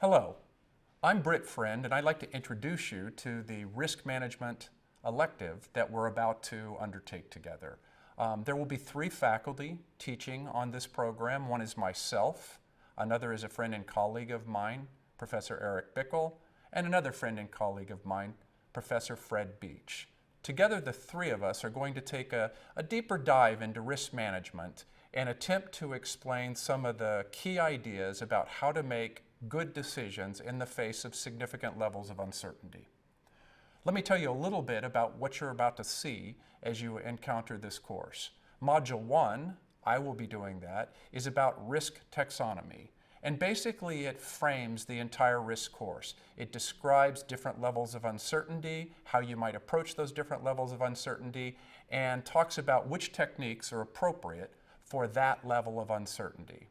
Hello, I'm Britt Friend, and I'd like to introduce you to the risk management elective that we're about to undertake together. There will be three faculty teaching on this program. One is myself, another is a friend and colleague of mine, Professor Eric Bickel, and another friend and colleague of mine, Professor Fred Beach. Together, the three of us are going to take a deeper dive into risk management and attempt to explain some of the key ideas about how to make good decisions in the face of significant levels of uncertainty. Let me tell you a little bit about what you're about to see as you encounter this course. Module 1, I will be doing that, is about risk taxonomy. And basically it frames the entire risk course. It describes different levels of uncertainty, how you might approach those different levels of uncertainty, and talks about which techniques are appropriate for that level of uncertainty.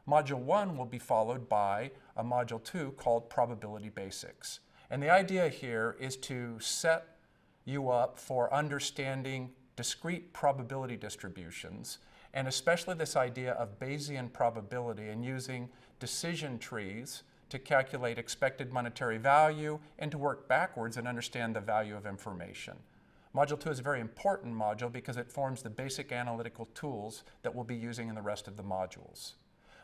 Module 1 will be followed by a Module 2 called Probability Basics. And the idea here is to set you up for understanding discrete probability distributions, and especially this idea of Bayesian probability and using decision trees to calculate expected monetary value and to work backwards and understand the value of information. Module 2 is a very important module because it forms the basic analytical tools that we'll be using in the rest of the modules.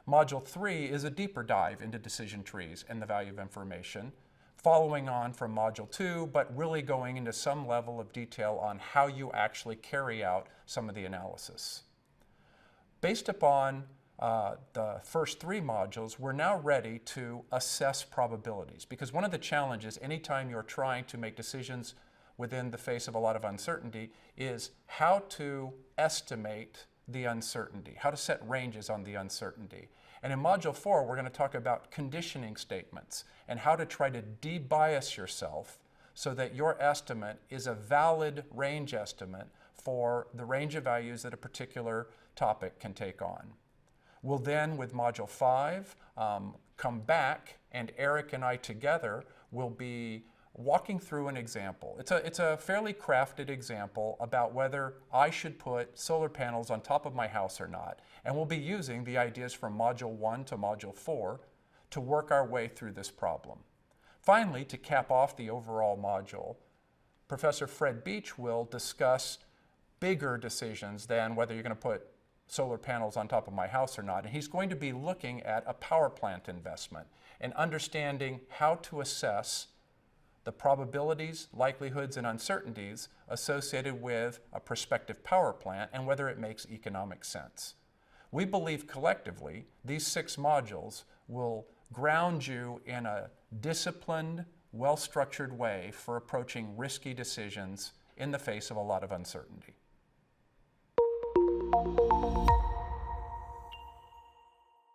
Module 3 is a deeper dive into decision trees and the value of information, following on from Module 2, but really going into some level of detail on how you actually carry out some of the analysis. Based upon the first three modules, we're now ready to assess probabilities, because one of the challenges anytime you're trying to make decisions within the face of a lot of uncertainty is how to estimate the uncertainty, how to set ranges on the uncertainty. And in Module 4, we're going to talk about conditioning statements and how to try to de-bias yourself so that your estimate is a valid range estimate for the range of values that a particular topic can take on. We'll then, with Module 5, come back, and Eric and I together will be walking through an example. It's a fairly crafted example about whether I should put solar panels on top of my house or not. And we'll be using the ideas from Module 1 to Module 4 to work our way through this problem. Finally, to cap off the overall module, Professor Fred Beach will discuss bigger decisions than whether you're going to put solar panels on top of my house or not. And he's going to be looking at a power plant investment and understanding how to assess the probabilities, likelihoods, and uncertainties associated with a prospective power plant and whether it makes economic sense. We believe collectively these 6 modules will ground you in a disciplined, well-structured way for approaching risky decisions in the face of a lot of uncertainty.